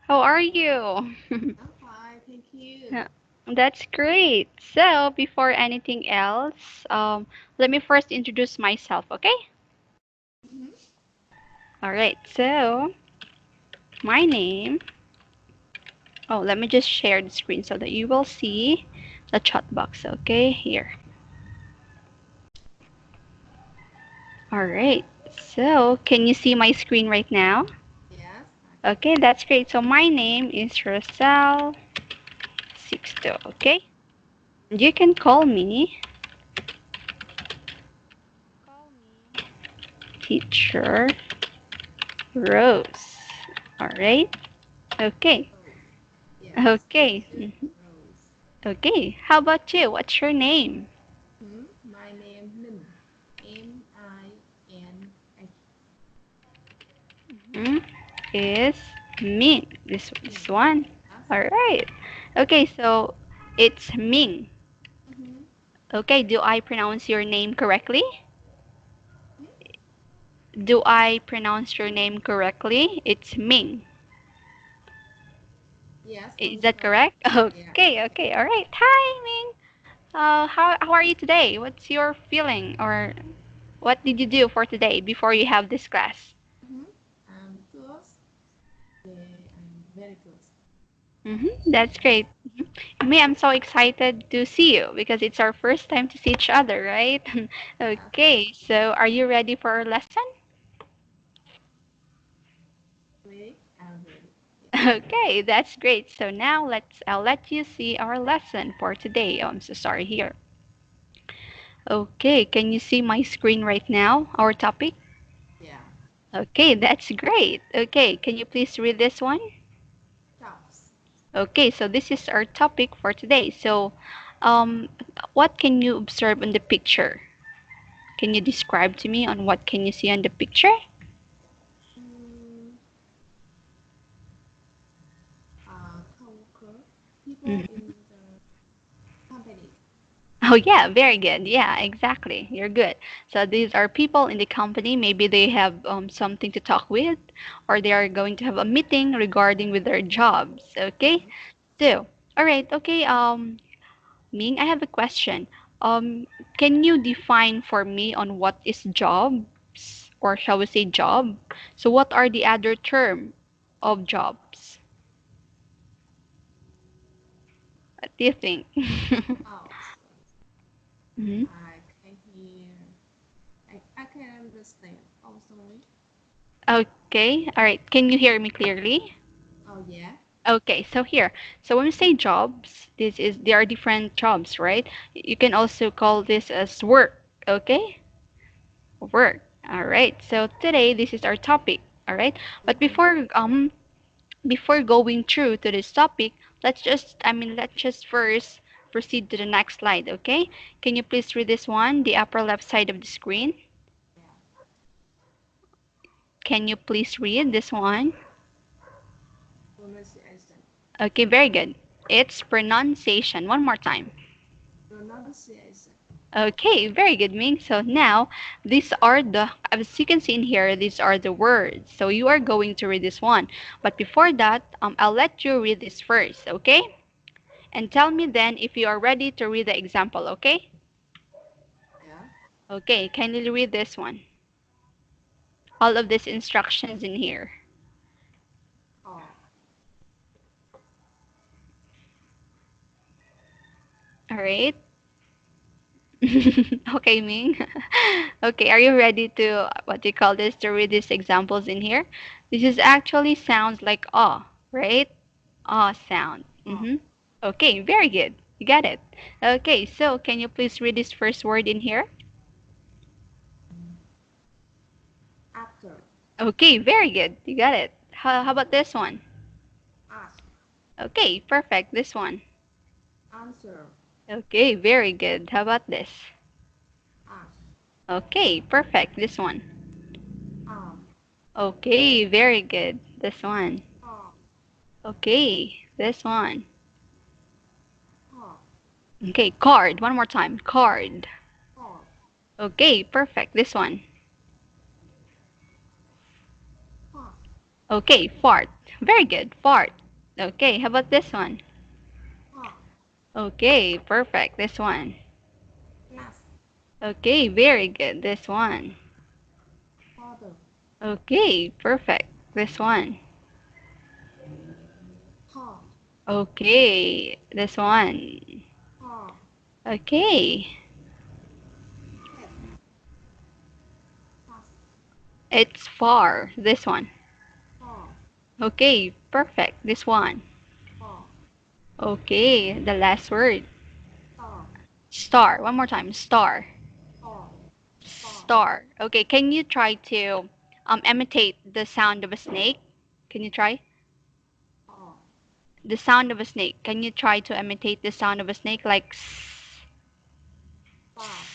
How are you? I'm fine, thank you. Yeah, that's great. So, before anything else, let me first introduce myself, okay? Mm-hmm. All right. So, my name. Oh, let me just share the screen so that you will see the chat box, okay? Here. All right. So, can you see my screen right now? Yes, I can. Okay, that's great. So, my name is Rosal Sixto, okay? You can call me Teacher Rose. All right. Okay. Rose. Yes, Okay. teacher Rose. Okay. How about you? What's your name? My name Min. Minh. Hmm? Is Ming. This Min. one. Yes. All right. Okay. So it's Ming. Mm-hmm. Okay. Do I pronounce your name correctly? Hmm? Do I pronounce your name correctly? It's Ming. Yes, Is sounds that correct. correct? Yeah. Okay. Okay. All right. Hi, Ming. How are you today? What's your feeling, or what did you do for today before you have this class? Mm-hmm. I'm good. Yeah, I'm very good. That's great. Me, I'm so excited to see you because it's our first time to see each other, right? Yes. Okay, so are you ready for our lesson? Ready? I'm ready. Yeah. Okay, that's great. So now I'll let you see our lesson for today. Oh, I'm so sorry here. Okay, can you see my screen right now? Our topic? Yeah. Okay, that's great. Okay, can you please read this one? Jobs. Okay, so this is our topic for today. So, um, what can you observe in the picture? Can you describe to me on what can you see on the picture? Mm, coworker. People Mhm. in the company. Oh yeah, very good. Yeah, exactly. You're good. So these are people in the company. Maybe they have something to talk with, or they are going to have a meeting regarding with their jobs. Okay. Mm-hmm. So, all right. Okay. Ming, I have a question. Can you define for me on what is jobs, or shall we say job? So, what are the other term of jobs? What do you think? Oh, so Mhm. I can hear. I can understand. Oh, sorry. Okay, all right. Can you hear me clearly? Oh, yeah. Okay, so here, so when we say jobs, there are different jobs, right? You can also call this as work. Okay, work. All right. So today this is our topic. All right. But Mm-hmm. before going through to this topic, let's just first proceed to the next slide. Okay? Can you please read this one, the upper left side of the screen? Yeah. Can you please read this one? Pronunciation. Okay, very good. It's pronunciation. One more time. Pronunciation. Okay, very good, Ming. So now, as you can see in here, these are the words. So you are going to read this one. But before that, I'll let you read this first, okay? And tell me then if you are ready to read the example, okay? Yeah. Okay, kindly read this one. All of these instructions in here. Oh, All right? Okay, Ming. Okay, are you ready to, what do you call this, to read these examples in here? This is actually sounds like ah, right? Ah sound. oh. Okay, very good. You got it. Okay, so can you please read this first word in here? Mm. Actor. Okay, very good. You got it. How about this one? Ask. Okay, perfect. This one. Answer. Okay, very good. How about this? Ask. Okay, perfect. This one. Arm. Okay, very good. This one. Arm. Okay, this one. Arm. Okay, card. One more time. Card. Arm. Okay, perfect. This one. Arm. Okay, fart. Very good. Fart. Okay, how about this one? Hot. Okay, perfect. This one. Glass. Okay, very good. This one. Father. Okay, perfect. This one. Car. Okay, this one. Car. Okay, Cat. Pass. it's far. This one. Car. Okay, perfect. This one. Car. Okay, the last word. Star. Star. One more time. Star. Star. Star. Star. Okay, can you try to imitate the sound of a snake? Can you try? Star. The sound of a snake. Can you try to imitate the sound of a snake like Star.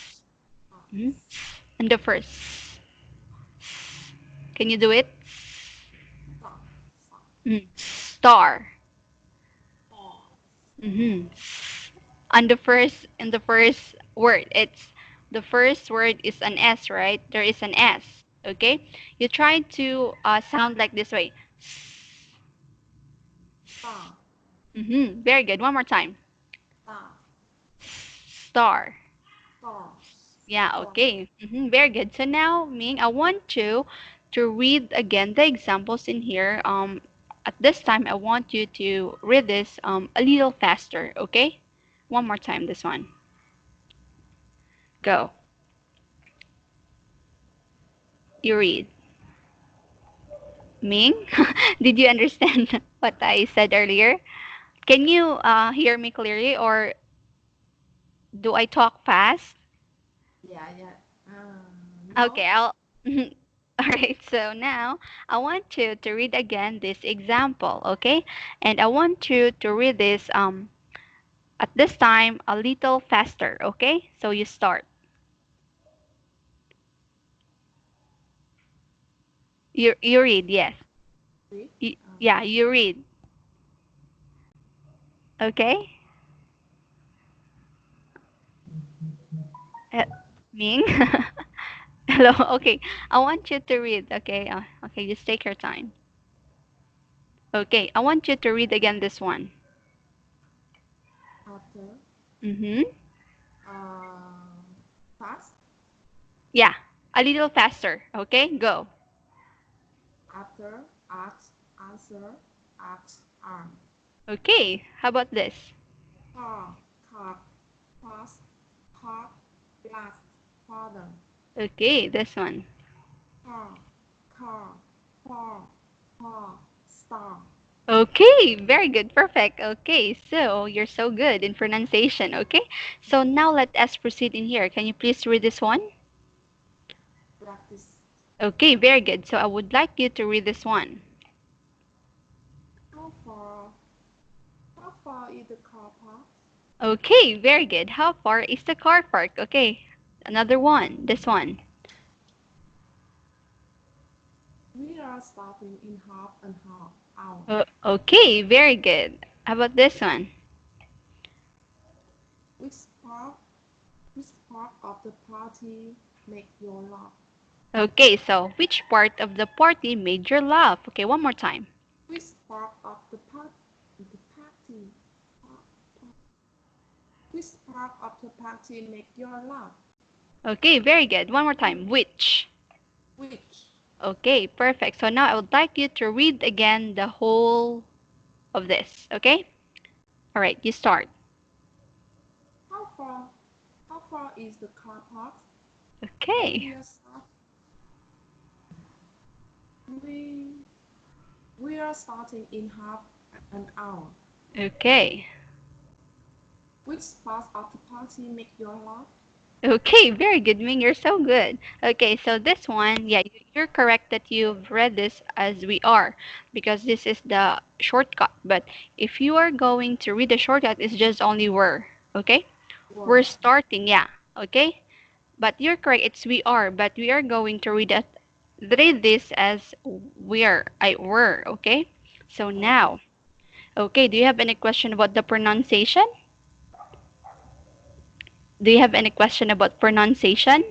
Star. mhm. And the first. Can you do it? Star. Star. Star. Star. Mm-hmm. On the first in the first word, it's the first word is an S, right? There is an S. Okay, you try to sound like this way. Star. Mm-hmm. Very good. One more time. Star. Star. Star. Yeah. Star. Okay. Mm-hmm. Very good. So now, Ming, I want you to read again the examples in here. At this time, I want you to read this a little faster. Okay. One more time. This one. Go. You read. Ming, did you understand what I said earlier? Can you hear me clearly or do I talk fast? Yeah, yeah. No. Okay, I'll. All right, so now I want you to read again this example, okay? And I want you to read this at this time a little faster, okay? So you start. You read, yes. Read. Yeah, you read. Okay? Uh, Ming? Hello. Okay. I want you to read. Okay. Okay. Just take your time. Okay. I want you to read again this one. After. Mm-hmm. Uh, fast. Yeah. A little faster. Okay. Go. After. Ask. Answer. Ask. Arm. Okay. How about this? Car. Car. Pass. Car. Glass. Father. Okay. This one. Car. Car. Car. Car. Star. Okay. Very good. Perfect. Okay. So you're so good in pronunciation. Okay. So now let us proceed in here. Can you please read this one? Practice. Okay. Very good. So I would like you to read this one. How far? How far is the car park? Okay. Very good. How far is the car park? Okay. Another one. This one. We are starting in half an hour. Okay, very good. How about this one? Which part? Which part of the party make your laugh? Okay, so which part of the party made you laugh? Okay, one more time. Which part of the party? Part- part- Which part of the party make your laugh? Okay, very good. One more time. Which? Which? Okay, perfect. So now I would like you to read again the whole of this. Okay? All right, you start. How far? How far is the car park? Okay. We are start, we we are starting in half an hour. Okay. Which part of the party make your laugh? Okay, very good, Ming. You're so good. Okay, so this one, yeah, you're correct that you've read this as we are because this is the shortcut. But if you are going to read the shortcut, it's just only were. Okay? We're Were. starting, yeah. Okay? But you're correct, it's we are, but we are going to read this as we are. I were, okay? So Okay. now, okay, do you have any question about the pronunciation? Do you have any question about pronunciation?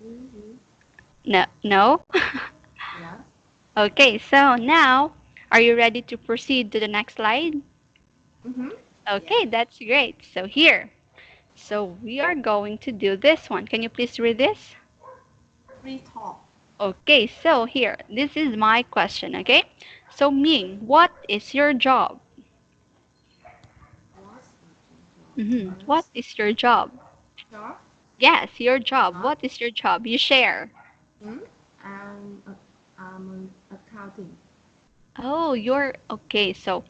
Mm-hmm. No, no. Yeah. Okay, so now, are you ready to proceed to the next slide? Mm-hmm. Okay, Yeah. that's great. So here, so we are going to do this one. Can you please read this? Free talk. Okay, so here, this is my question, okay? So Ming, what is your job? What's the Mm-hmm. job? What Yes. is your job? Job. Yes, your job. Job. What is your job? You share. Hmm. I'm an accounting. Oh, you're okay. So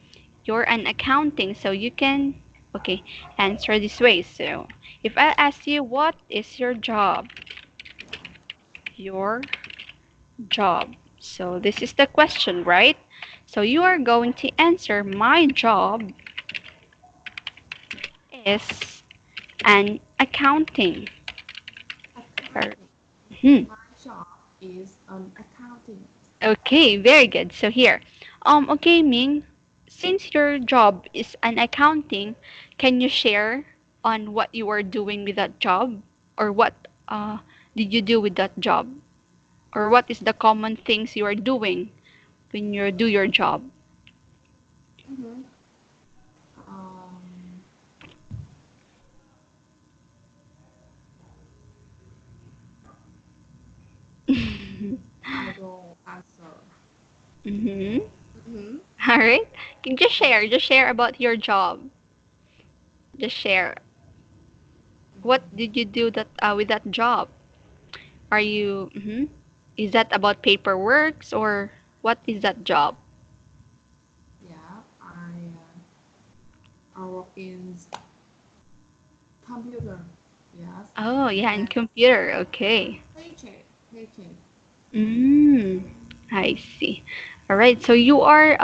you're an accounting, so you can okay answer this way. So if I ask you, what is your job? Yeah. Your job. So this is the question, right? So you are going to answer my job is an accounting. Or- Accounting. hmm. My job is an accounting. Okay, very good. So here, okay, Ming, since your job is an accounting, can you share on what you are doing with that job, or what did you do with that job, or what is the common things you are doing when you do your job? Mm-hmm. Um, I will answer. Mm-hmm. Mm-hmm. All right. Can you Yeah. just share about your job. Just share. What did you do that with that job? Are you? Is that about paperworks or what is that job? Yeah. I work in computer. Yes. Oh, yeah, in And computer. Okay. paycheck. Paycheck. Mm, I see. All right. So you're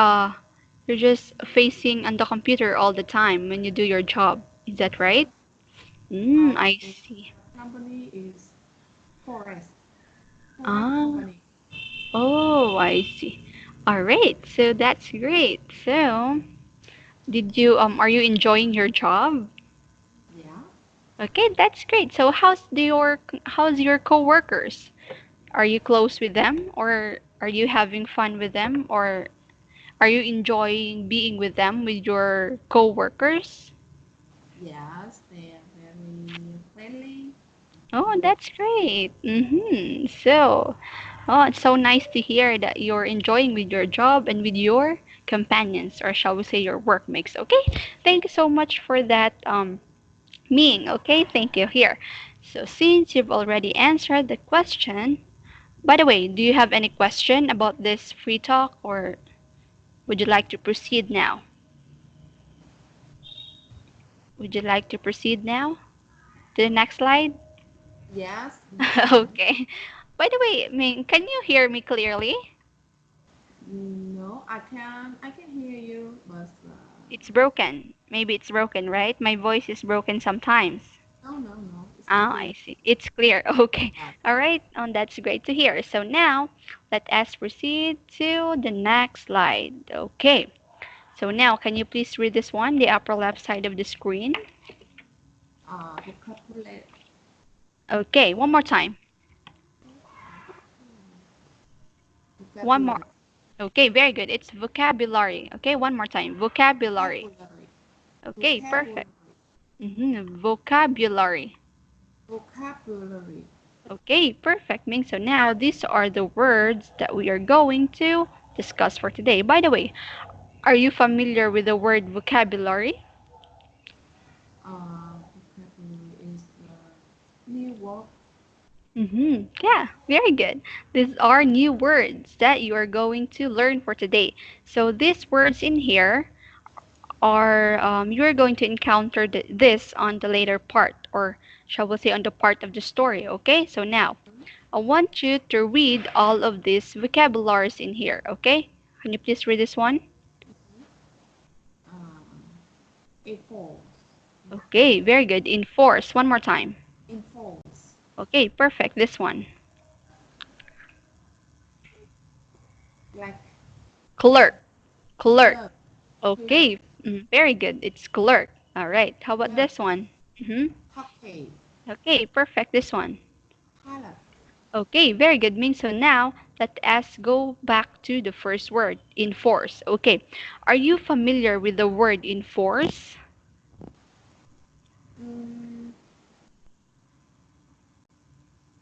just facing on the computer all the time when you do your job. Is that Yeah. right? I In see. company is forest. Forest Ah, company. oh, I see. All right. So that's great. So, did you are you enjoying your job? Yeah. Okay, that's great. So how's your coworkers? Are you close with them, or are you having fun with them, or are you enjoying being with them, with your coworkers? Yes. They are very friendly. Oh, Good. that's great. So, oh, it's so nice to hear that you're enjoying with your job and with your companions, or shall we say your workmates. Okay, thank you so much for that, Ming. Okay, thank you. Here. So since you've already answered the question, by the way, do you have any question about this free talk, or would you like to proceed now? Would you like to proceed now to the next slide? Yes. Next slide. Okay. By the way, Ming, can you hear me clearly? No, I can. I can hear you, but It's broken. Maybe it's broken, right? My voice is broken sometimes. no. It's Ah, I clear. see. It's clear. Okay. Yes. All right. That's great to hear. So now, let us proceed to the next slide. Okay. So now, can you please read this one, the upper left side of the screen? Vocabulary. Okay, one more time. One more. Vocabulary. Okay, very good. It's vocabulary. Okay, one more time. Vocabulary. Vocabulary. Okay, perfect. Vocabulary. Vocabulary. Vocabulary. Okay, perfect, Ming. So now these are the words that we are going to discuss for today. By the way, are you familiar with the word vocabulary? Vocabulary is new word. Yeah, very good. These are new words that you are going to learn for today. So these words in here are you are going to encounter this on the later part, or shall we say on the part of the story. Okay, so now I want you to read all of these vocabularies in here. Okay, can you please read this one? Um, enforce. Okay, very good. Enforce, one more time. Enforce. Okay, perfect. This one. Like Clerk. Clerk. clerk. Clerk. Okay, very good. It's clerk. All right, how about Clerk. this one? Mm-hmm. Hockey. Okay, perfect. This one. Pilot. Okay, very good. Means so now Let us go back to the first word, enforce. Okay. Are you familiar with the word enforce? Mm,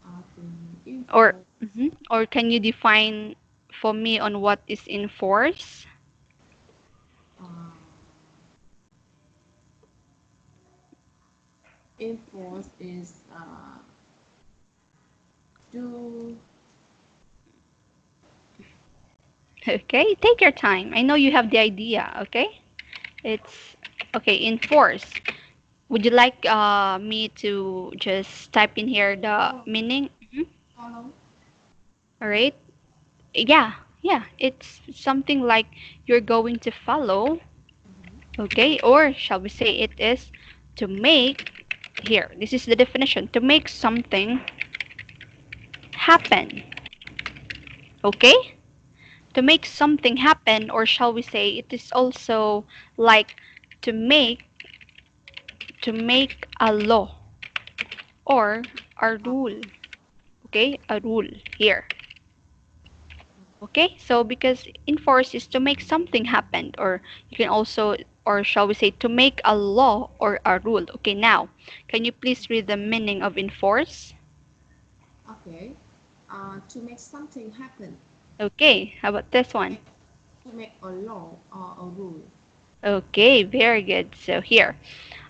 I think Or info. or can you define for me on what is enforce? Uh, enforce is do. Okay, take your time. I know you have the idea, okay? It's okay, enforce. Would you like me to just type in here the Follow. meaning? Follow. All right. Yeah, yeah. It's something like you're going to follow, okay? Or shall we say it is to make, here, this is the definition, to make something happen, okay? To make something happen, or shall we say it is also like to make a law or a rule, okay? A rule here. Okay, so because enforce is to make something happen, or you can also, or shall we say, to make a law or a rule. Okay, now, can you please read the meaning of enforce? Okay. To make something happen. Okay, how about this one? Make, to make a law or a rule. Okay, very good. So here,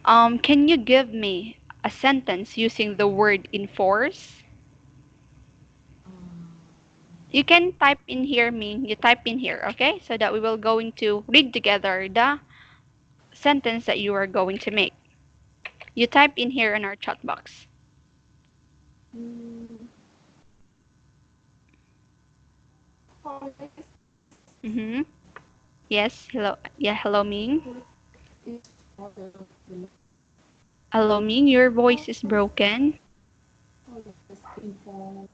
can you give me a sentence using the word enforce? Um, You can type in here, you type in here, okay? So that we will going to read together the sentence that you are going to make. You type in here in our chat box. mm, police Mm-hmm. Yes, hello. Yeah, hello, Ming. enforce the law. Hello, Ming. Your voice is Police, broken. police enforce.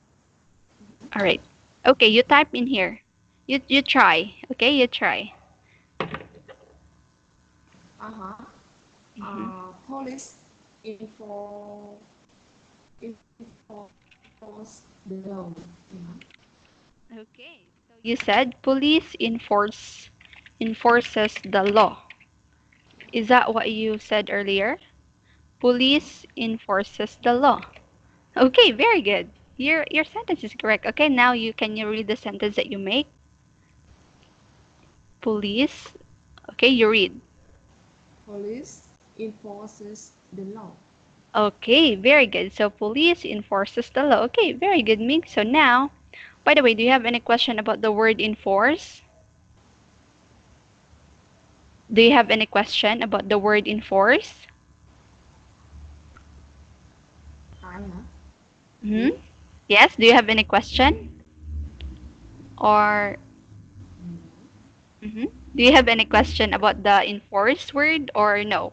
All right. Okay, you type in here. You try. Okay, you try. Uh-huh. Mm-hmm. Police enforce enforce the law. Yeah. Okay. So you said police enforces the law. Is that what you said earlier? Police enforces the law. Okay, very good. Your sentence is correct. Okay, now you read the sentence that you make? Police. Okay, you read. Police enforces the law. Okay, very good. So police enforces the law. Okay, very good, Mig. So now, by the way, do you have any question about the word enforce? Do you have any question about the word enforce? I have. Hmm? You? Yes, do you have any question? Or No. mhm. Do you have any question about the enforce word or no?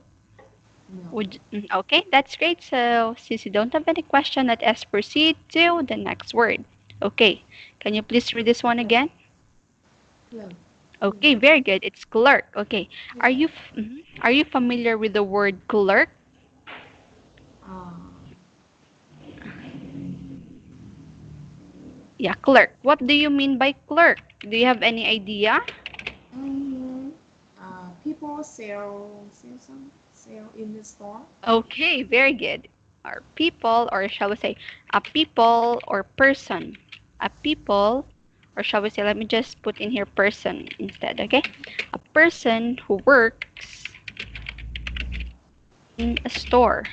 No. Would okay, that's great. So since you don't have any question, let us proceed to the next word. Okay, can you please read this one Clerk. again? Clerk. Okay, Clerk. very good. It's clerk. Okay. Are Clerk. you are you familiar with the word clerk? Uh, Yeah, clerk. What do you mean by clerk? Do you have any idea? mm, people sell in the store. Okay, very good. Are people, or shall we say, a people or person? A people, or shall we say, let me just put in here person instead, okay? A person who works in a store,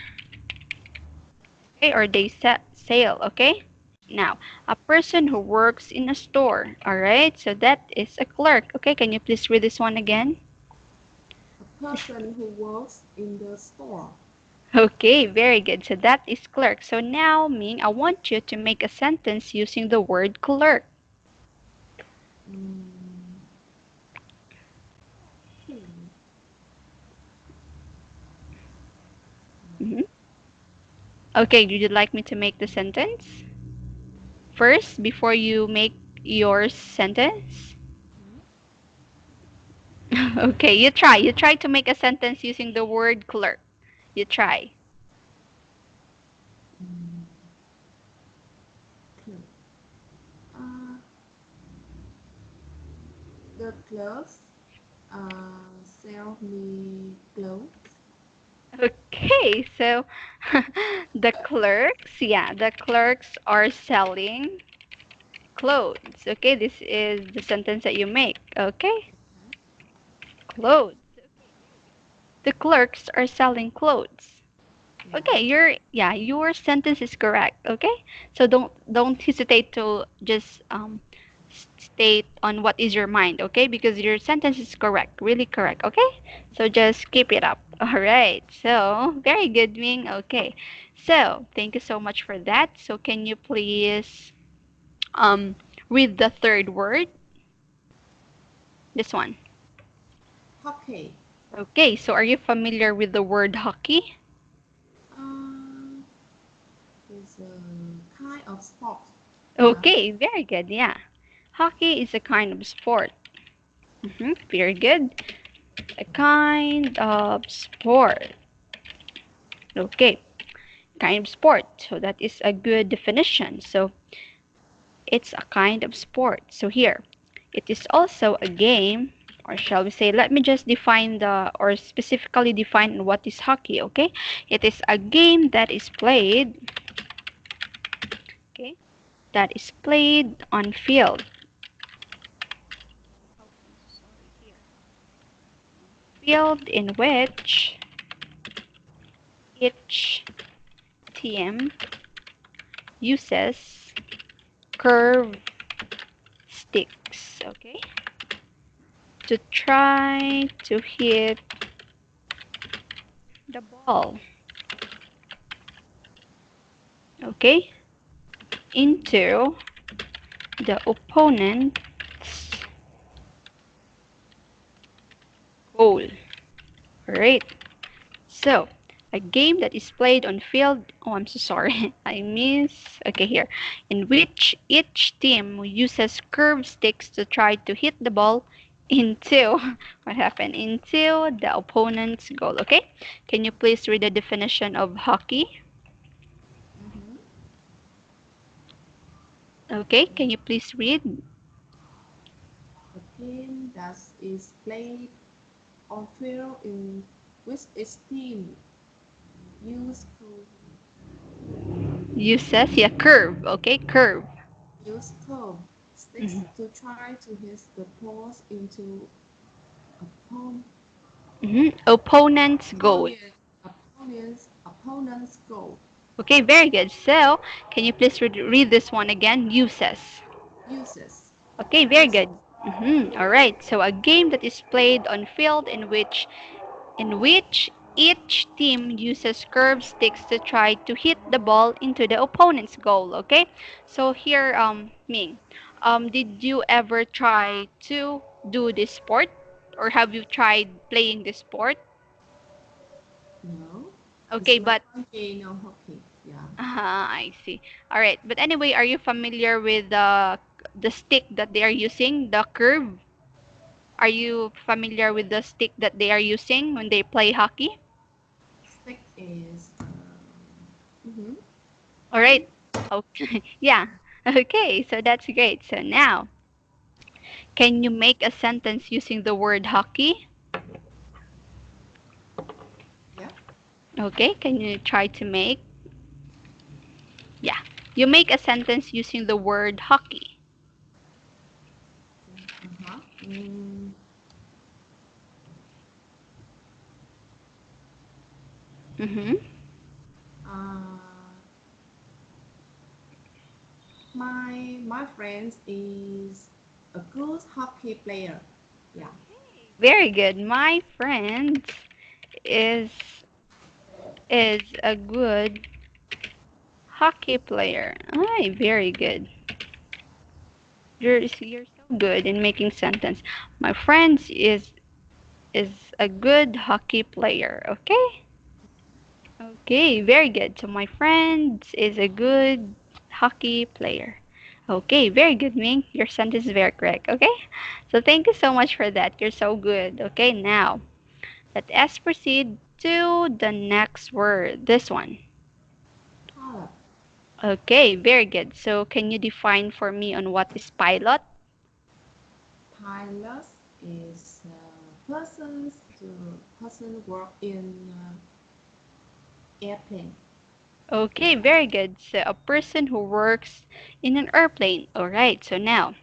okay? Or they sale, okay? Now, a person who works in a store, all right? So that is a clerk, okay? Can you please read this one again? A person who works in the store. Okay, very good. So that is clerk. So now, Ming, I want you to make a sentence using the word clerk. Mm, hmm, Mhm. Okay, would you like me to make the sentence first before you make your sentence? hmm, Okay, you try. You try to make a sentence using the word clerk. You try. mm, clerk. Uh, The clerks sell me clothes. Okay, so the clerks, yeah, the clerks are selling clothes. Okay, this is the sentence that you make. Okay, clothes. The clerks are selling clothes. Yeah. Okay, your sentence is correct. Okay, so don't hesitate to just state on what is your mind. Okay, because your sentence is correct, really correct. Okay, so just keep it up. All right. So very good, Ming. Okay, so thank you so much for that. So can you please um read the third word? This one. Hockey. Okay, so are you familiar with the word hockey? Uh, is a kind of sport. Yeah. Okay, very good. Yeah. Hockey is a kind of sport. Very good. A kind of sport. Okay, kind of sport. So that is a good definition. So it's a kind of sport. So here, it is also a game, or shall we say, let me just define or specifically define what is hockey, okay? It is a game that is played, okay, that is played on field. Field in which each team uses curved sticks, okay, to try to hit the ball, okay, into the opponent's goal. Right. So, a game that is played on field. Oh, I'm so sorry. I miss. Okay, here. In which each team uses curved sticks to try to hit the ball into what happened? Into the opponent's goal. Okay. Can you please read the definition of hockey? Mm-hmm. Okay. Can you please read? A game that is played on field in which its team Uses, yeah, curve. Okay, curve. use curved sticks Mhm. to try to hit the balls into opponent, Opponent's goal. opponent's goal. Okay, very good. So, can you please read this one again? Uses. Uses. Okay, very Uses. good. All right. So, a game that is played on field in which each team uses curved sticks to try to hit the ball into the opponent's goal. Okay. So here, Ming, did you ever try to do this sport, or have you tried playing this sport? No. It's Okay, like but hockey, no hockey. Yeah. I see. All right. But anyway, are you familiar with the stick that they are using, the curve? Are you familiar with the stick that they are using when they play hockey? Stick is. Mm-hmm. All right. Okay. Yeah. Okay. So that's great. So now, can you make a sentence using the word hockey? Yeah. Okay. Can you try to make? Yeah. You make a sentence using the word hockey. Uh-huh. Mm, Mm-hmm. uh, my friend is a good hockey player. Yeah. Very good. My friend is is a good hockey player. Ay, very good. You're so good in making sentence. My friend is a good hockey player. Okay? Okay, very good. So my friend is a good hockey player. Okay, very good, Ming. Your sentence is very correct. Okay? So thank you so much for that. You're so good. Okay, now let us proceed to the next word. This one. Pilot. Okay, very good. So can you define for me on what is pilot? pilot is persons to person work in airplane. Okay, very good. So a person who works in an airplane. All right. So now,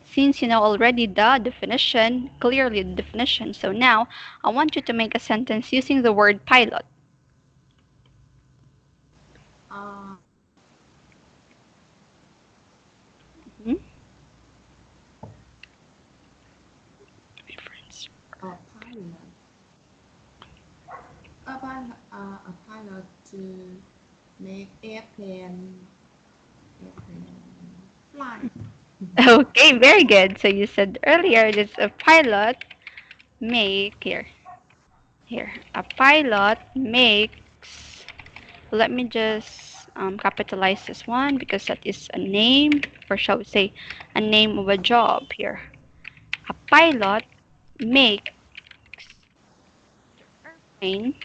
since you know already the definition, clearly the definition, so now I want you to make a sentence using the word pilot. Uh, Mhm. My friends. a pilot, a pilot to make airplane fly. Okay, very good. So you said earlier that a pilot make here. A pilot makes. Let me just capitalize this one because that is a name, or shall we say, a name of a job here. A pilot makes airplane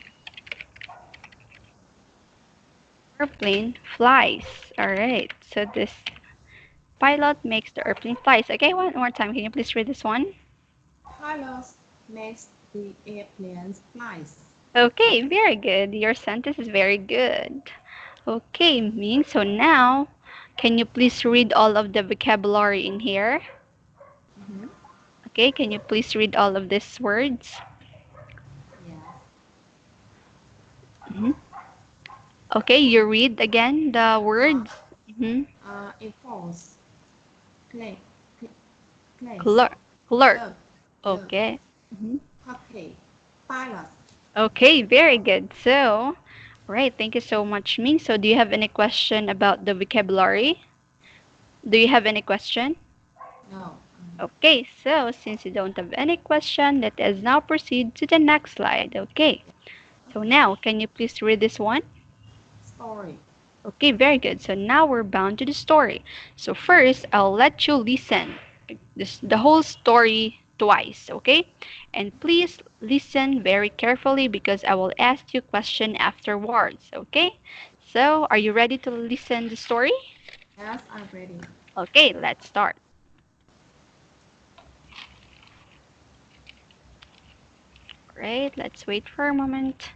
airplane flies. All right. So this pilot makes the airplane flies. Okay, one more time. Can you please read this one? Pilot makes the airplanes flies. Okay, very good. Your sentence is very good. Okay, Ming. So now, can you please read all of the vocabulary in here? Mm-hmm. Okay, can you please read all of these words? Yes. Mhm. Okay, you read again the Uh-huh. words. Hmm. Enforce, clay, place, Clerk. Clerk. clerk, clerk, Okay. Hmm. hockey, pilot. Okay, very good. So, right, thank you so much, Ming. So, do you have any question about the vocabulary? Do you have any question? No. Okay, so since you don't have any question, let us now proceed to the next slide. Okay, so Okay. now can you please read this one? Story. Okay, very good. So now we're bound to the story. So first, I'll let you listen the whole story twice, okay? And please listen very carefully because I will ask you question afterwards, okay? So, are you ready to listen the story? Yes, I'm ready. Okay, let's start. Right, let's wait for a moment.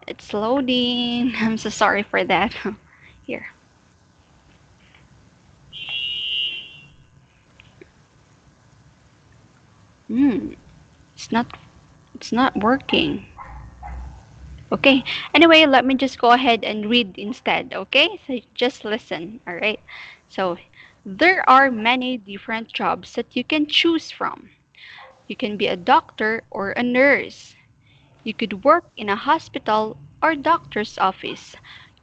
It's loading. I'm so sorry for that. Here. Hmm, it's not working. Okay. Anyway, let me just go ahead and read instead, okay? So just listen, all right? So there are many different jobs that you can choose from. You can be a doctor or a nurse. You could work in a hospital or doctor's office.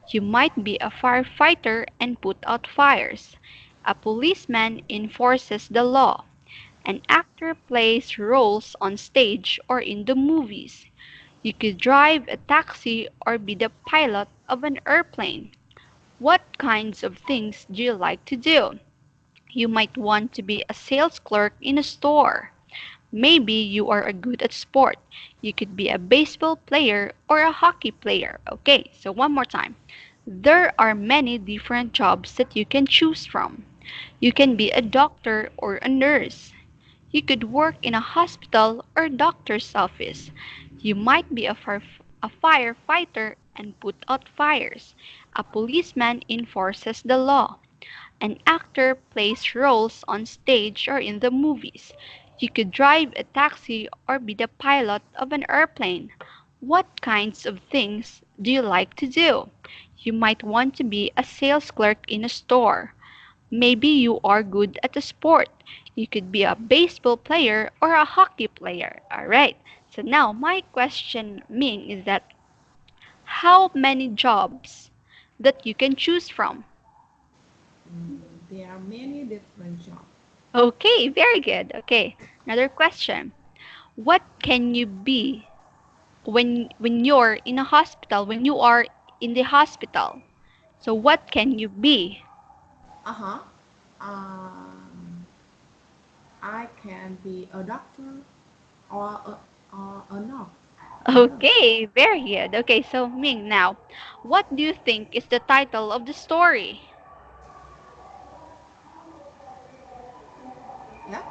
You might be a firefighter and put out fires. A policeman enforces the law. An actor plays roles on stage or in the movies. You could drive a taxi or be the pilot of an airplane. What kinds of things do you like to do? You might want to be a sales clerk in a store. Maybe you are a good at sport. You could be a baseball player or a hockey player. Okay, so one more time. There are many different jobs that you can choose from. You can be a doctor or a nurse. You could work in a hospital or doctor's office. You might be a firefighter and put out fires. A policeman enforces the law. An actor plays roles on stage or in the movies. You could drive a taxi or be the pilot of an airplane. What kinds of things do you like to do? You might want to be a sales clerk in a store. Maybe you are good at a sport. You could be a baseball player or a hockey player. Alright, so now my question, Ming, is that how many jobs that you can choose from? There are many different jobs. Okay, very good. Okay, another question. What can you be when you're in a hospital, when you are in the hospital? So what can you be? Uh-huh. Um, I can be a doctor or a nurse. A nurse. Okay, very good. Okay, so Ming, now, what do you think is the title of the story? Yeah.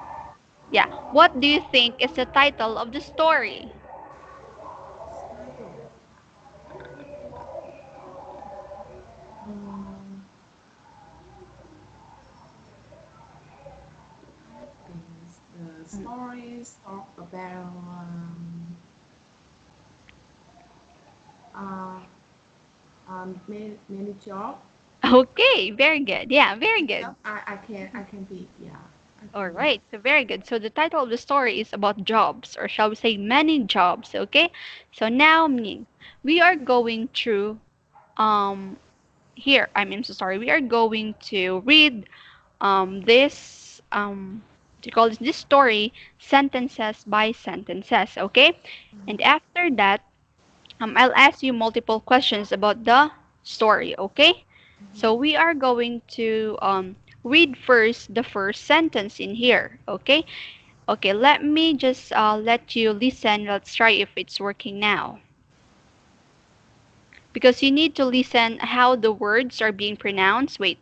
Yeah. What do you think is the title of the story? Title. Um, I think the stories talk about uh, many job. Okay, very good. Yeah, very Many good. job. I can be, yeah. I All can be. right, so very good. So the title of the story is about jobs, or shall we say many jobs, okay? So now, Ming, we are going through um here, I'm so sorry. We are going to read this to call this story sentences by sentences, okay? And Mm-hmm. after that, I'll ask you multiple questions about the story, okay? So Mm-hmm. we are going to read first the first sentence in here, okay? Okay, let me just let you listen. Let's try if it's working now. Because you need to listen how the words are being pronounced. Wait,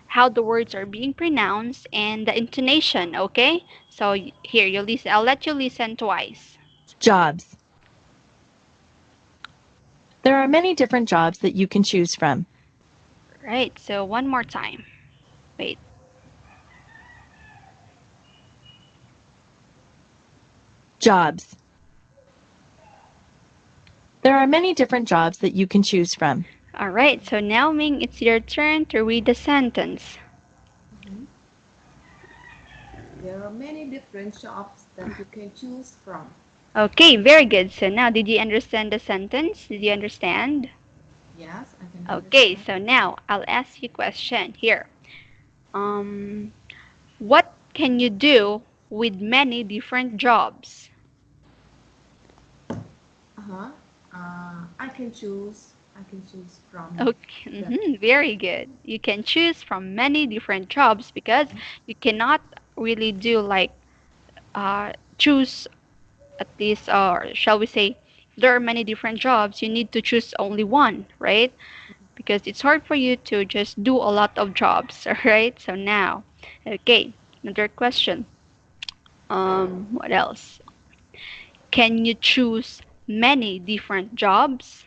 how the words are being pronounced and the intonation, okay? So here, you listen. I'll let you listen twice. Jobs. There are many different jobs that you can choose from. Right, so one more time. Wait. Jobs. There are many different jobs that you can choose from. All right, so now Ming, it's your turn to read the sentence. Mm-hmm. There are many different jobs that you can choose from. Okay, very good. So now, did you understand the sentence? Did you understand? Yes, I can Okay, understand. so now I'll ask you a question here. Um, what can you do with many different jobs? Uh-huh. I can choose from Okay, the. very good. You can choose from many different jobs because you cannot really do like choose at least, or shall we say, there are many different jobs. You need to choose only one, right? Because it's hard for you to just do a lot of jobs, all right? So now, okay, another question. What else? Can you choose many different jobs?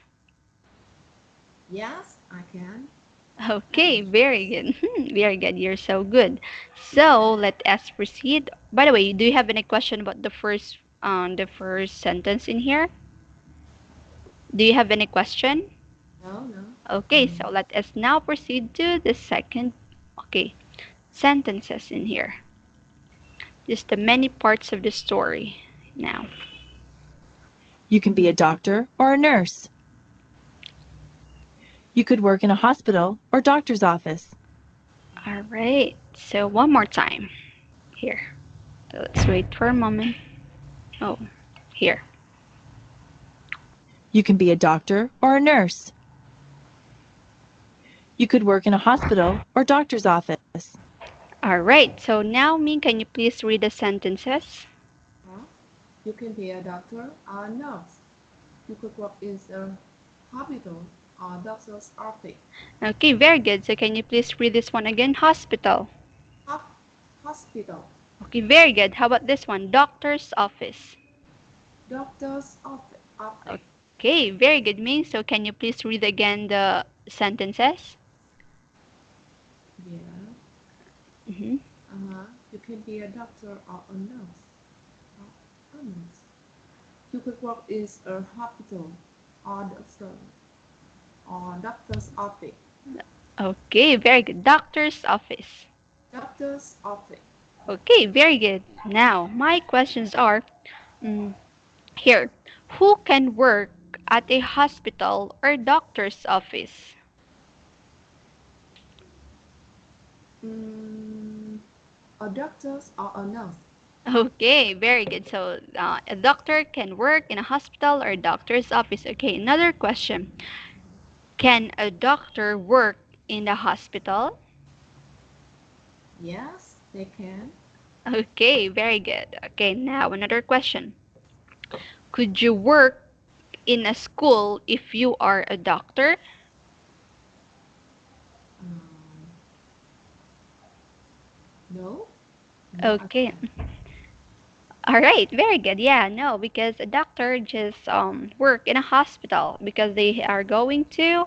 Yes, I can. I Okay, can very choose. good. Very good. You're so good. So let us proceed. By the way, do you have any question about the first sentence in here? Do you have any question? No, no. Okay, so let us now proceed to the second, okay, sentences in here. Just the many parts of the story now. You can be a doctor or a nurse. You could work in a hospital or doctor's office. All right, so one more time here. So let's wait for a moment. Oh, here. You can be a doctor or a nurse. You could work in a hospital or doctor's office. All right, so now, Min, can you please read the sentences? Huh? You can be a doctor or a nurse. You could work in a hospital or doctor's office. Okay, very good. So can you please read this one again? Hospital. Hop, hospital, Okay, very good. How about this one? Doctor's office. doctor's office. Okay, very good, Min. So can you please read again the sentences? Yeah. Mm-hmm. You can be a doctor or a nurse. Or a nurse. You could work in a hospital or doctor's office. Okay, very good. Doctor's office. Doctor's office. Okay, very good. Now, my questions are mm, here. Who can work at a hospital or doctor's office? Mm, a doctor's or a nurse. Okay, very good. So, a doctor can work in a hospital or doctor's office. Okay, another question. Can a doctor work in the hospital? Yes, they can. Okay, very good. Okay, now another question. Could you work in a school if you are a doctor? Um, no, no, I Okay, can't. All right, very good. Yeah, no, because a doctor just work in a hospital because they are going to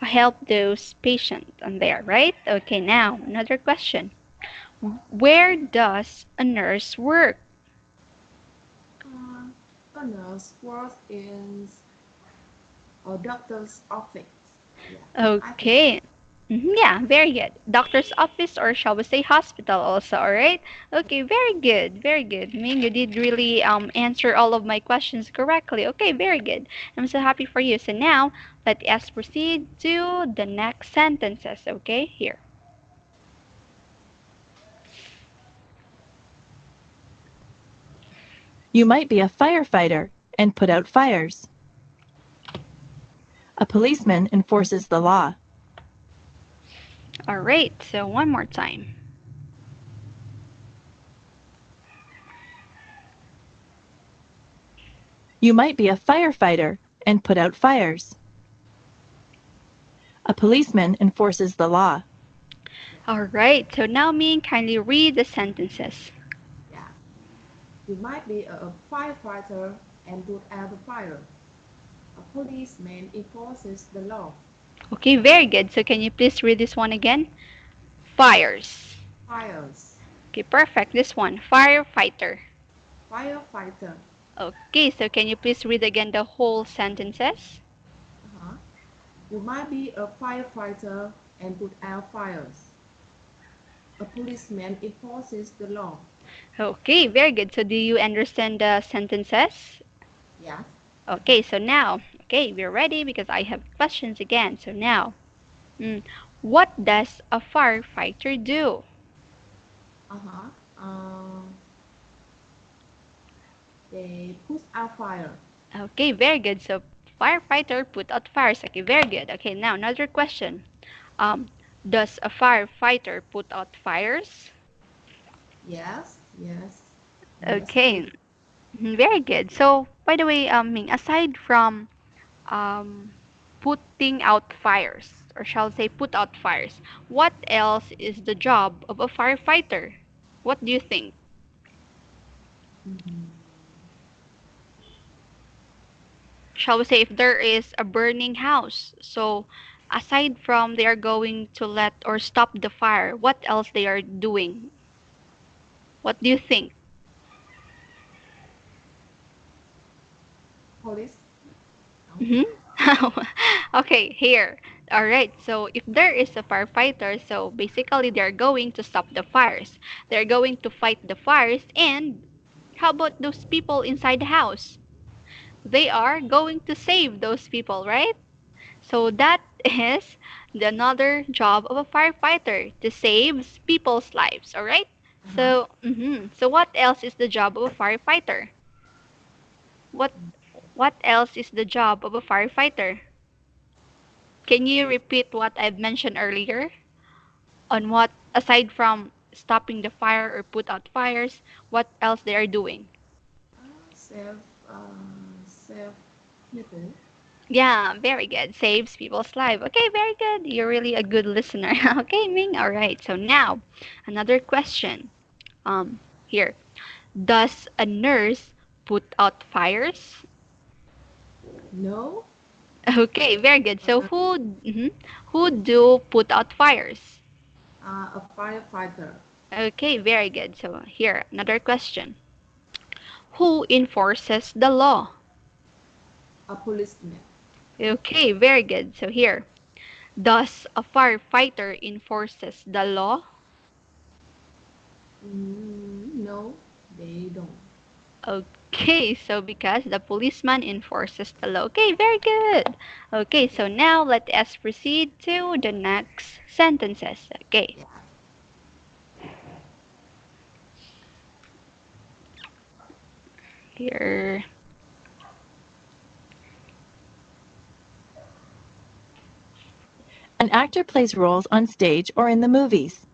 help those patients on there, right? Okay, now another question. Where does a nurse work? Uh, a nurse works in a doctor's office. Yeah, I think so. Okay. Yeah, very good. Doctor's office, or shall we say hospital also, all right? Okay, very good. Very good. I mean, you did really answer all of my questions correctly. Okay, very good. I'm so happy for you. So now, let us proceed to the next sentences, okay? Here. You might be a firefighter and put out fires. A policeman enforces the law. All right, so one more time. You might be a firefighter and put out fires. A policeman enforces the law. All right, so now me kindly read the sentences. Yeah, you might be a firefighter and put out the fire. A policeman enforces the law. Okay, very good. So can you please read this one again? Fires. Fires. Okay, perfect. This one, firefighter. Firefighter. Okay, so can you please read again the whole sentences? Uh-huh. You might be a firefighter and put out fires. A policeman enforces the law. Okay, very good. So do you understand the sentences? Yes. Okay, so now, okay, we're ready because I have questions again. So now, mm, what does a firefighter do? Uh-huh. Um, they put out fire. Okay, very good. So firefighter put out fires. Okay, very good. Okay, now another question. Um, does a firefighter put out fires? Yes. Yes. Yes, they Okay, do. very good. So, by the way, Ming, aside from um, putting out fires, or shall I say put out fires, what else is the job of a firefighter? What do you think? Mhm. Shall we say if there is a burning house? So, aside from they are going to let or stop the fire, what else they are doing? What do you think? Police. No. Hmm. Okay, here. All right. So if there is a firefighter, so basically they're going to stop the fires. They're going to fight the fires. And how about those people inside the house? They are going to save those people, right? So that is the another job of a firefighter to save people's lives. All right. Uh-huh. So what else is the job of a firefighter? What what else is the job of a firefighter? Can you repeat what I've mentioned earlier on what, aside from stopping the fire or put out fires, what else they are doing? Save, save people. Yeah, very good. Saves people's life. Okay, very good. You're really a good listener. Okay, Ming. All right. So now, another question. Here. Does a nurse put out fires? No. Okay, very good. So Uh, who do put out fires? a firefighter. Okay, very good. So here, another question. Who enforces the law? A policeman. Okay, very good. So here, does a firefighter enforces the law? No, they don't. Okay, so because the policeman enforces the law. Okay, very good. Okay, Yeah. so now let us proceed to the next sentences. Okay, Yeah. here. An actor plays roles on stage or in the movies.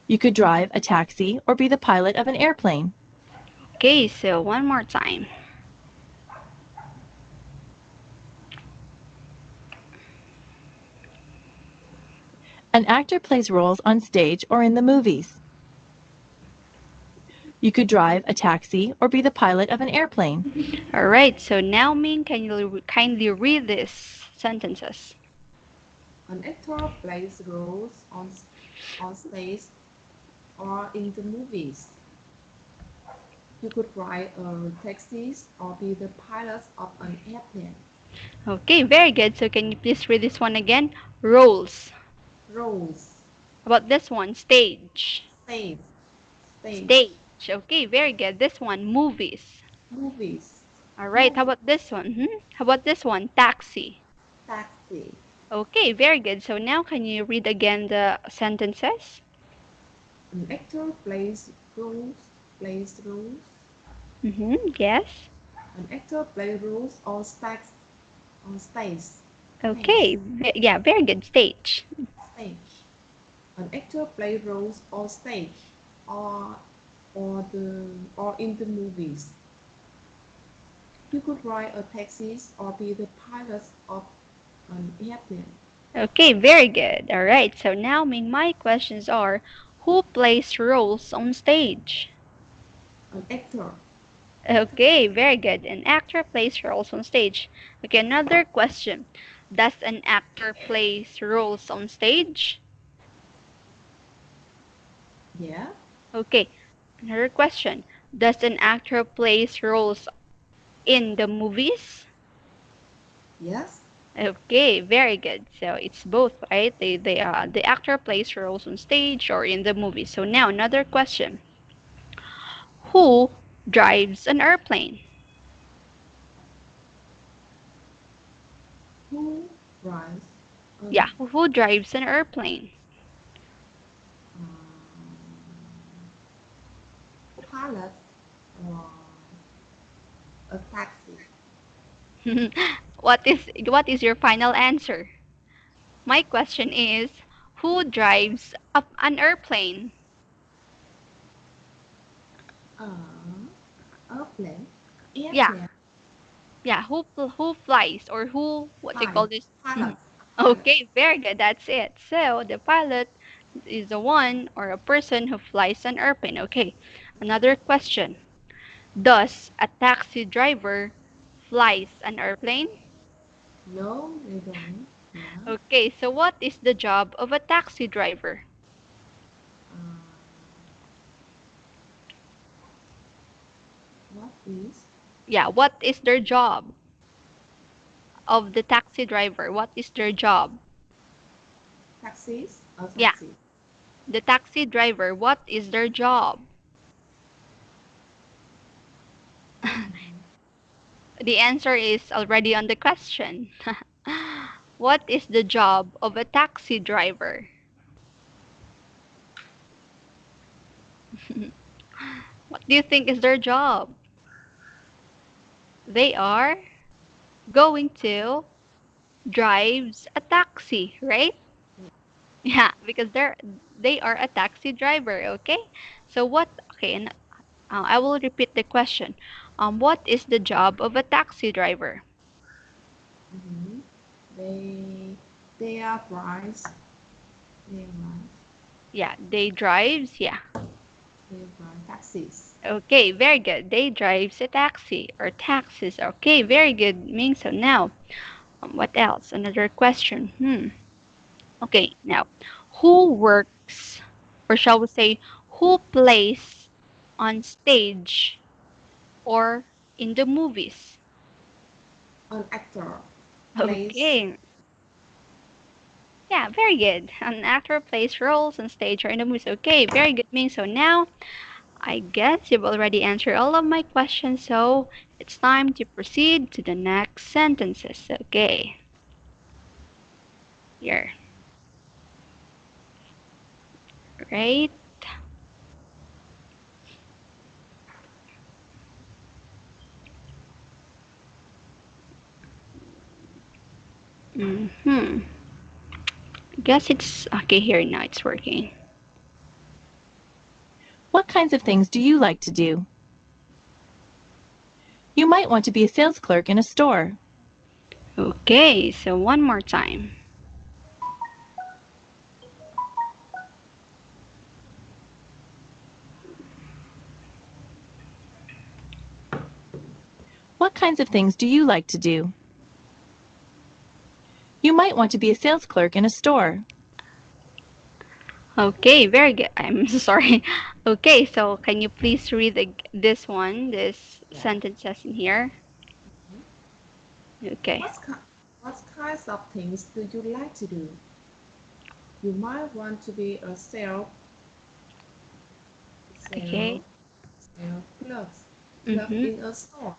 You could drive a taxi or be the pilot of an airplane. Okay, so one more time. An actor plays roles on stage or in the movies. You could drive a taxi or be the pilot of an airplane. All right, so now Ming, can you kindly read these sentences? An actor plays roles on stage or in the movies. You could ride a taxi or be the pilot of an airplane. Okay, very good. So can you please read this one again? Roles. Roles, How about this one? Stage. stage, stage, Stage. Okay, very good. This one, movies. movies, All right, how movie, about this one? How about this one? Taxi. taxi. Okay, very good. So now can you read again the sentences? An actor plays roles. Yes. An actor plays roles on stage, Okay, yeah, very good. Stage. stage. An actor plays roles on stage or or in the movies. You could ride a taxi or be the pilot of an airplane. Okay, very good. All right, so now my questions are, who plays roles on stage? An actor, Okay, very good. An actor plays roles on stage. Okay, another question. Does an actor plays roles on stage? yeah, Okay, another question. Does an actor plays roles in the movies? yes, Okay, very good. So it's both, right? The actor plays roles on stage or in the movie. So now another question. Who drives an airplane? who drives an Yeah, who drives an airplane? pilot or a taxi? What is your final answer? My question is, who drives up an airplane? Uh, airplane, Yeah, airplane, yeah, who flies or who what do you pilot, call this? pilot, pilot. Okay, very good. That's it. So the pilot is the one or a person who flies an airplane. Okay. Another question. Does a taxi driver flies an airplane? No, they don't. Yeah. Okay, so what is the job of a taxi driver? Uh, what is Yeah, what is their job of the taxi driver? What is their job? taxis? A Yeah, taxi. the taxi driver, what is their job? The answer is already on the question. What is the job of a taxi driver? What do you think is their job? They are going to drives a taxi, right? Yeah, because they are a taxi driver, okay? So what okay, and I will repeat the question. What is the job of a taxi driver? Mm-hmm. They they are brides. They are Yeah, they drives, yeah. they are taxis. Okay, very good. They drives a taxi or taxis. Okay, very good. Ming. So now, what else? Another question. Okay, now, who works, or shall we say, who plays on stage or in the movies? An actor plays Okay, yeah, very good. An actor plays roles on stage or in the movies. Okay, very good, Ming. So now, I guess you've already answered all of my questions, so it's time to proceed to the next sentences. Okay, here, right? Mm-hmm. Guess it's okay here now. It's working. What kinds of things do you like to do? You might want to be a sales clerk in a store. Okay, so one more time. What kinds of things do you like to do? You might want to be a sales clerk in a store. Okay, very good. I'm so sorry. Okay, so can you please read this one, this Yeah. sentences in here? Mhm. Okay. What kinds of things do you like to do? You might want to be a Okay. sales, sales clerk Mm-hmm. in a store.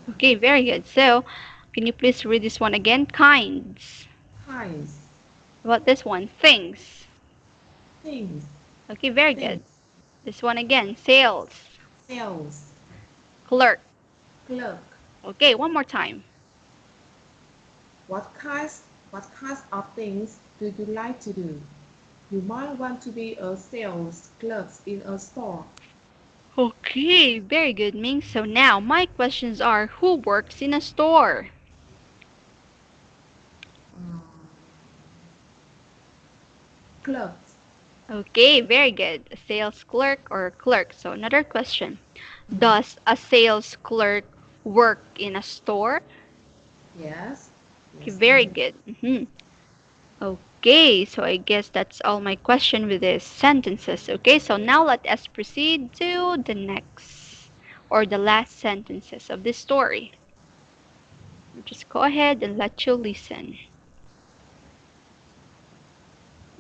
Yeah. Okay, very good. So, can you please read this one again? Kinds. Kinds, About this one, things. things, Okay, very things, good. This one again, sales. sales, Clerk. clerk. Okay, one more time. What kinds, what kinds of things do you like to do? You might want to be a sales clerk in a store. Okay, very good, Ming. So now my questions are who works in a store? Um, clerks. Okay, very good. A sales clerk or clerk. So another question. Mhm. Does a sales clerk work in a store? Yes, Okay, yes, very I. good. Okay, so I guess that's all my question with these sentences. Okay, so now let us proceed to the next or the last sentences of this story. Just go ahead and let you listen.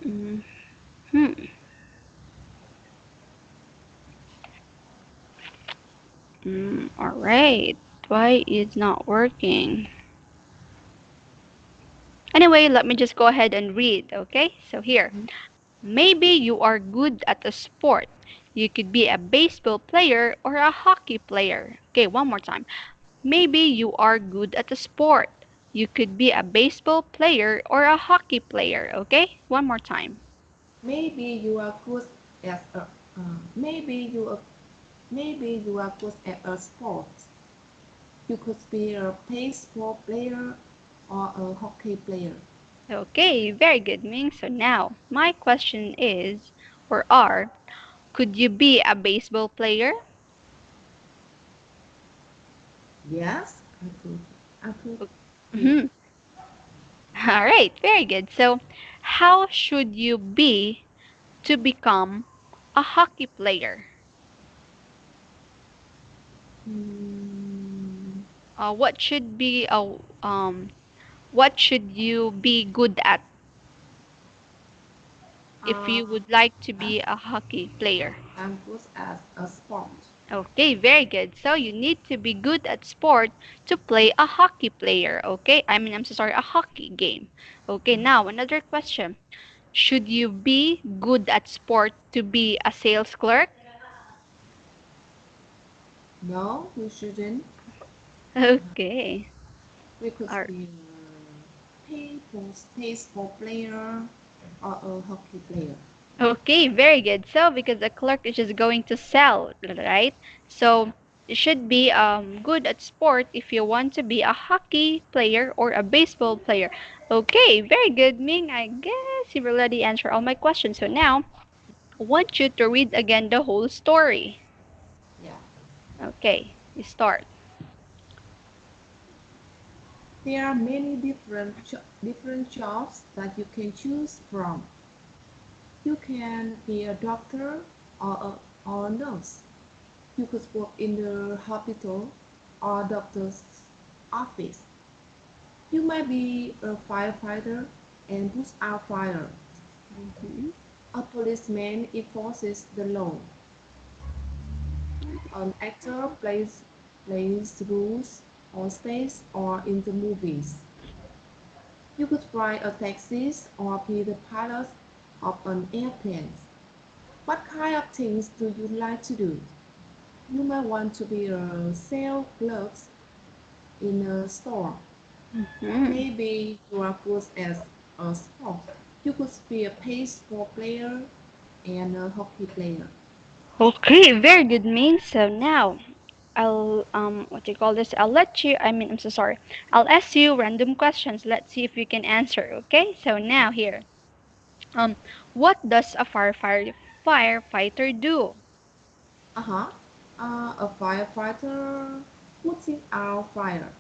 Mhm. All right. Why is not working? Anyway, let me just go ahead and read. Okay, so here. Mhm. Maybe you are good at a sport. You could be a baseball player or a hockey player. Okay, one more time. Maybe you are good at a sport. You could be a baseball player or a hockey player. Okay, one more time. Maybe you are good at a, maybe you are good at a sport. You could be a baseball player or a hockey player. Okay, very good, Ming. So now, my question is, or are, could you be a baseball player? Yes, I could be. Mhm. All right, very good. So, how should you be to become a hockey player? Mm, What should be what should you be good at if uh, you would like to yes, be a hockey player? I'm good at a sport. Okay, very good. So you need to be good at sport to play a hockey player. Okay, I'm so sorry, a hockey game. Okay, now another question. Should you be good at sport to be a sales clerk? No, you shouldn't. Okay. We could All be a baseball player or a hockey player. Okay, very good. So because the clerk is just going to sell, right? So you should be good at sport if you want to be a hockey player or a baseball player. Okay, very good, Ming. I guess you've already answered all my questions. So now I want you to read again the whole story. Yeah. Okay, you start. There are many different jobs that you can choose from. You can be a doctor or a nurse. You could work in the hospital or doctor's office. You might be a firefighter and put out fire. Mhm. A policeman enforces the law. An actor plays roles on stage or in the movies. You could fly a taxi or be the pilot of an airplane. What kind of things do you like to do? You might want to be a sales clerk in a store. Mhm. Maybe you are good at a sport. You could be a baseball player and a hockey player. Okay, very good, Ming. So now I'll what do you call this? I'll let you I'm so sorry. I'll ask you random questions. Let's see if you can answer, okay? So now here. Um what does a firefighter do? Uh-huh. A firefighter. putting out fire.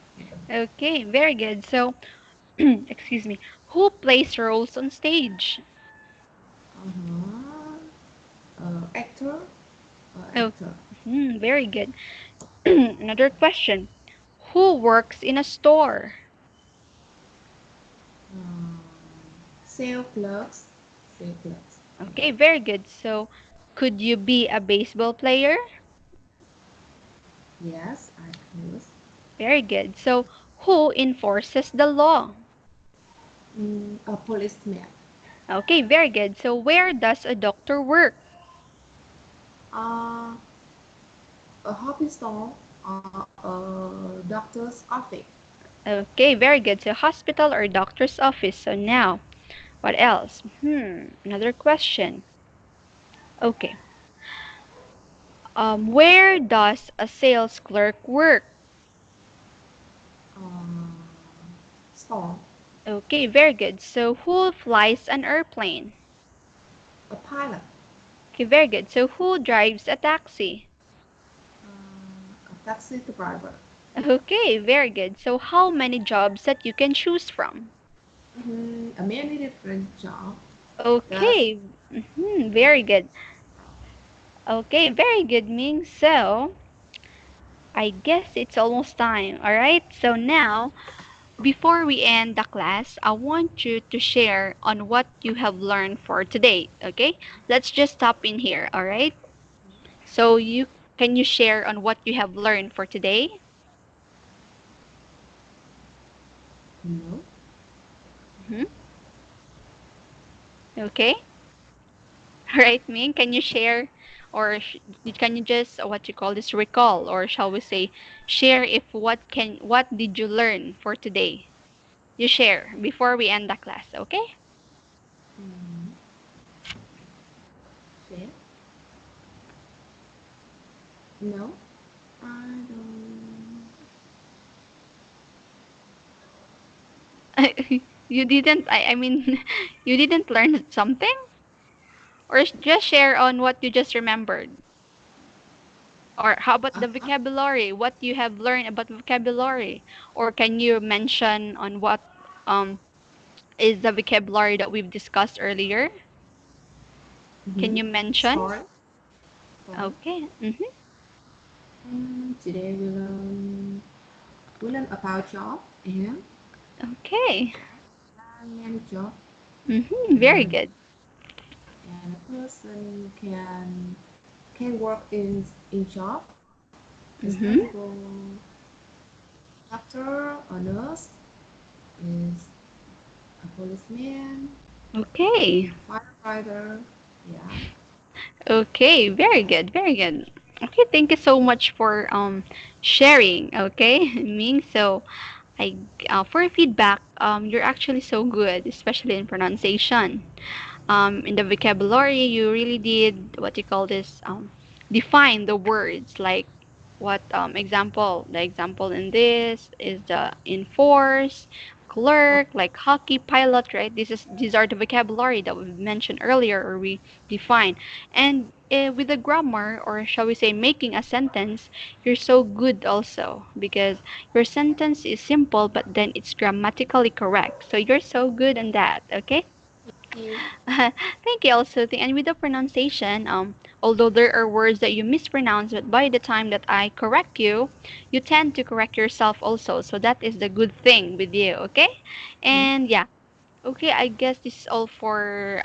Okay, very good. So, excuse me, who plays roles on stage? Uh-huh. Actor, Oh, actor. very good. Another question. Who works in a store? Um, Sale clerks, sale clerks. Okay, very good. So, could you be a baseball player? Yes, I could. Very good. So, who enforces the law? A policeman. Okay, very good. So, where does a doctor work? Uh, a hospital or a doctor's office. Okay, very good. So, hospital or doctor's office. So, now, what else? Another question. Okay. Where does a sales clerk work? Uh, Store. Okay, very good. So, who flies an airplane? A pilot. Okay, very good. So, who drives a taxi? A taxi driver. Okay, very good. So, how many jobs that you can choose from? A many different job. That's Okay, very good. Okay, very good, Ming. So, I guess it's almost time. All right. So, now, before we end the class, I want you to share on what you have learned for today. Okay, let's just stop in here. All right. So, you share on what you have learned for today? no. hmm Okay. All right, Ming, can you share or can you just what you call this recall or shall we say share if what did you learn for today? You share before we end the class, okay? Mm, share. No. I don't. You didn't I mean you didn't learn something or just share on what you just remembered. Or how about the Uh, vocabulary? What you have learned about vocabulary? Or can you mention on what um is the vocabulary that we've discussed earlier? Can you mention? Story. Story. Okay. Today we learn about job Okay. and many job Very and good. and a person can work in job. Mm-hmm. Example, doctor or nurse is a policeman, Okay. firefighter. Yeah. Okay. Very good. Very good. Okay. Thank you so much for sharing. Okay, Ming. So I for feedback, you're actually so good, especially in pronunciation. In the vocabulary, you really did what you call this define the words like what example the example in this is the enforce Oh, clerk like hockey pilot, right? These are the vocabulary that we mentioned earlier or we define. And with the grammar or shall we say making a sentence, you're so good also because your sentence is simple but then it's grammatically correct, so you're so good on that. Okay. thank you. Thank you also. And with the pronunciation, although there are words that you mispronounce, but by the time that I correct you, you tend to correct yourself also. So that is the good thing with you, okay? And yeah, okay, I guess this is all for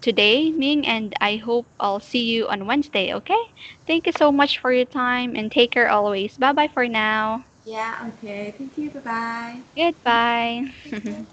today, Ming, and I hope I'll see you on Wednesday, okay? Thank you so much for your time and take care always. Bye bye for now. Yeah. Okay. Thank you. Bye bye. Goodbye. Thank you.